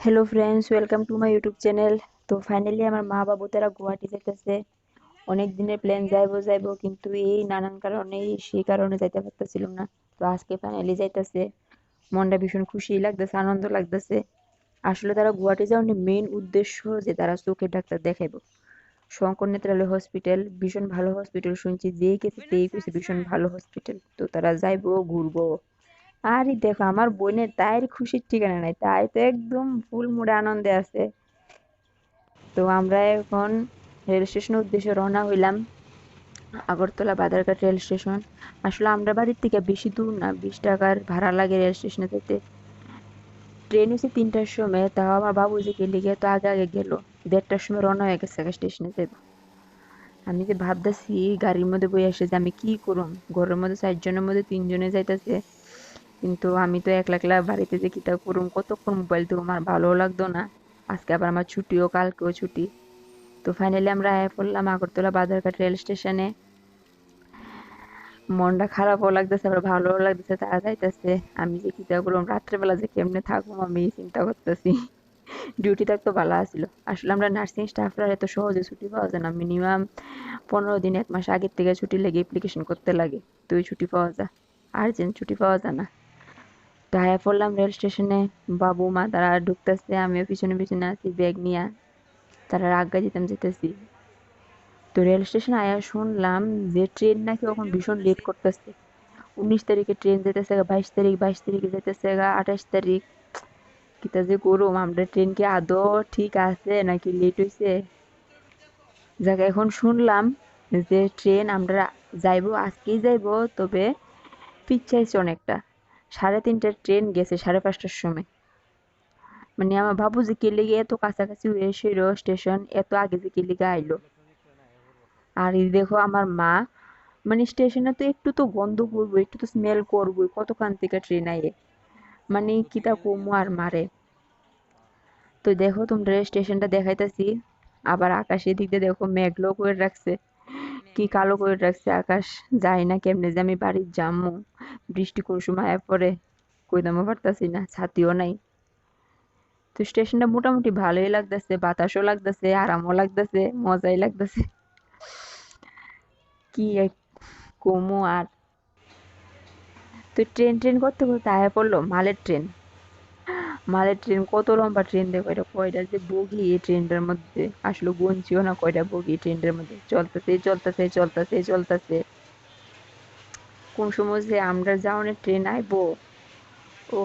Hello friends, welcome to my YouTube channel. তো finally আমার মা বাবু তারা গুয়াহাটি যেতেছে। অনেক দিনের প্ল্যান, যাইবো যাইবো, কিন্তু এই নানান কারণে সেই কারণে যাইতে পারতেছিলাম না। তো আজকে ফাইনালি যাইতেছে। মনটা ভীষণ খুশি লাগতেছে, আনন্দ লাগতেছে। আসলে তারা গুয়াহাটি যাওয়ার মেইন উদ্দেশ্য যে তারা চোখের ডাক্তার দেখাইবো। শঙ্কর নেত্রালয় হসপিটাল ভীষণ ভালো হসপিটাল, শুনছি যেই গেছে তেই কইছে ভীষণ ভালো হসপিটাল। তো তারা যাইবো, ঘুরবো। আরে দেখো, আমার বোনের তাইর খুশির ঠিকানা নাই, তাই তো একদম ফুল মুডে আনন্দে আছে। তো আমরা এখন রেল স্টেশনের উদ্দেশ্যে রওনা হইলাম। Agartala Badarghat rail station. আসলে আমরা বাড়ির থেকে বেশি দূর না, 20 টাকার ভাড়া লাগে রেল স্টেশনে যেতে। ট্রেন হচ্ছে 3টার সময়, তাও আমার বাবুজি কে লিগে তো আগে আগে গেল। 1:30টার সময় রওনা হয়ে গেছে স্টেশনে যাইব। আমি যে ভাবতেছি গাড়ির মধ্যে বই আসে যে আমি কি করুম, ঘরের মধ্যে 4 জনের মধ্যে 3 জনে যাইতেছে। কিন্তু আমি তো একলা একলা বাড়িতে যে কিতা করুম, কতক্ষণ মোবাইল তো আমার ভালো লাগতো না। আজকে আবার আমার ছুটিও, কালকেও ছুটি। তো ফাইনালি আমরা আয়া পড়লাম আগরতলা বাজারঘাট রেল স্টেশনে। মনটা খারাপও লাগতেছে, আবার ভালোও লাগতেছে, তারা যাইতেছে। আমি যে চিন্তা করলাম রাত্রেবেলা যে কেমনে থাকবো, আমি চিন্তা করতেছি। ডিউটি থাকতো ভালো আছিল। আসলে আমরা নার্সিং স্টাফরা এত সহজে ছুটি পাওয়া যায় না, মিনিমাম 15 দিন 1 মাস আগের থেকে ছুটি লেগে অ্যাপ্লিকেশন করতে লাগে। তো ওই ছুটি পাওয়া যায়, আর্জেন্ট ছুটি পাওয়া যায় না। তো আয়া পড়লাম রেল স্টেশনে। বাবু মা তারা ঢুকতেছে, আমিও পিছনে পিছনে আছি ব্যাগ নিয়ে। তারা আজ্ঞা দিতাম যেতেছি। তো রেল স্টেশনে আয়া শুনলাম যে ট্রেন নাকি এখন ভীষণ লেট করতেছে। 19 তারিখে ট্রেন যেতেছে, 22 তারিখ, 22 তারিখে যেতেছে, 28 তারিখ। কিতা যে করুম আমরা, ট্রেন কি আদৌ ঠিক আছে নাকি লেট হইছে। যাক, এখন শুনলাম যে ট্রেন আমরা যাইবো, আজকেই যাইবো, তবে পিছাইছে অনেকটা। 3:30টার ট্রেন গেছে 5:30টার সময়। মানে আমার ভাবু যে কে লেগে এত কাছাকাছি এসে স্টেশন এত আগে যে কে লেগে আইলো। আর এই দেখো আমার মা, মানে স্টেশনে তো একটু তো গন্ধ করবো, একটু তো স্মেল করবো, কতক্ষণ থেকে ট্রেন আইয়ে। মানে কিতা কমু আর মারে। তো দেখো তোমরা স্টেশনটা দেখাইতাছি। আবার আকাশের দিক দিয়ে দেখো মেঘলো করে রাখছে, কি কালো করে রাখছে আকাশ। যাই না কেমনে যে আমি বাড়ি যামু, বৃষ্টি কোন সময় আয়া পড়ে কইতামও পারতাছি না, ছাতিও নাই। তো স্টেশনটা মোটামুটি ভালোই লাগতেছে, বাতাসও লাগতেছে, আরামও লাগতেছে, মজাই লাগতেছে। কি এক কমু আর। তো ট্রেন ট্রেন করতে করতে আয়া পড়লো মালের ট্রেন। মালের ট্রেন কত লম্বা ট্রেন, দেখো এটা কয়টা যে বগি এই ট্রেনটার মধ্যে, আসলে গুনছিও না কয়টা বগি ট্রেনটার মধ্যে। চলতেছে চলতেছে চলতেছে চলতেছে। কোন সময় যে আমরা যাওয়ার ট্রেন আইবো, ও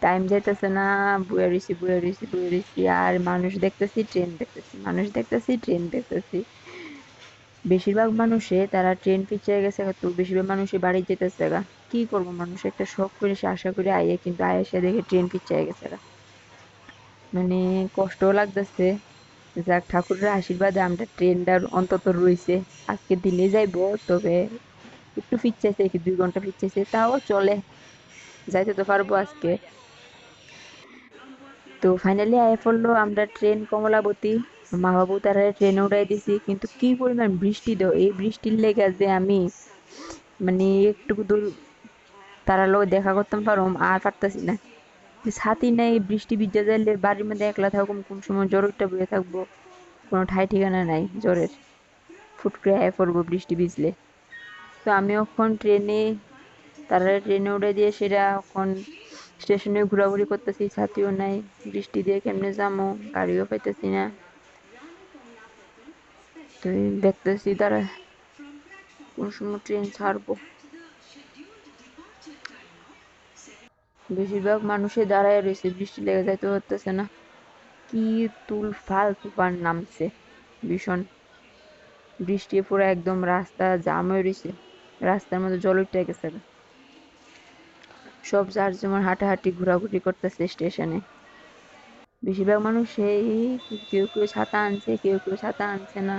টাইম যাইতেছে না। বইয়া রইছি বইয়া রইছি বইয়া রইছি, আর মানুষ দেখতেছি ট্রেন দেখতেছি, মানুষ দেখতেছি ট্রেন দেখতেছি। বেশিরভাগ মানুষে তারা ট্রেন পিছিয়ে গেছে, তো বেশিরভাগ মানুষই বাড়ি যেতেছে গা। কি করবো, মানুষ একটা শখ করে সে আশা করে আইয়ে, কিন্তু আয়া সে দেখে ট্রেন পিছিয়ে গেছে গা। মানে কষ্টও লাগতেছে। যাক, ঠাকুরের আশীর্বাদে আমরা ট্রেনটার অন্তত রইছে। আজকে দিনে যাইবো, তবে একটু ফিরচাইছে কি 2 ঘন্টা ফিরচাইছে, তাও চলে, যাইতে তো পারবো আজকে। তো ফাইনালি আয়া পড়লো আমরা ট্রেন কমলাবতী। মা বাবু তারা ট্রেনে উঠাই দিছি, কিন্তু কি পরিমাণ বৃষ্টি দো, এই বৃষ্টির লেগে যে আমি মানে একটু দূর তারা লোক দেখা করতাম পারুম আর পারতাছি না। ছাতি নাই, বৃষ্টি ভিজা যাইলে বাড়ির মধ্যে একলা থাকুম, কোন সময় জ্বর উঠটা বয়ে থাকবো, কোনো ঠাই ঠিকানা নাই জ্বরের। ফুট করে আয়া পড়বো বৃষ্টি ভিজলে। তো আমি এখন ট্রেনে, তারা ট্রেনে উঠে দিয়ে সেটা এখন স্টেশনে ঘোরাঘুরি করতেছি, ছাতিও নাই, বৃষ্টি দিয়ে কেমনে যাবো, গাড়িও পাইতেছি না। তো এই দেখতেছি তারা কোন সময় ট্রেন ছাড়বো। বেশিরভাগ মানুষে দাঁড়ায় রয়েছে, বৃষ্টি লেগে যাইতে পারতেছে না। কি তুল ফাল তুফান নামছে, ভীষণ বৃষ্টি, পুরো একদম রাস্তা জাম হয়ে রয়েছে, রাস্তার মধ্যে জল উঠে গেছে। সব যার যেমন হাঁটাহাঁটি ঘোরাঘুরি করতেছে স্টেশনে। বেশিরভাগ মানুষ সেই, কেউ কেউ ছাতা আনছে, কেউ কেউ ছাতা আনছে না।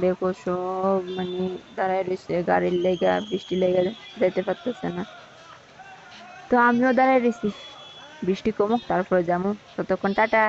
দেখো সব মানে দাঁড়ায় রয়েছে গাড়ির লেগা, বৃষ্টি লেগে যাইতে পারতেছে না। তো আমিও দাঁড়ায় রয়েছি, বৃষ্টি কমুক তারপরে যাবো। ততক্ষণ টাটা।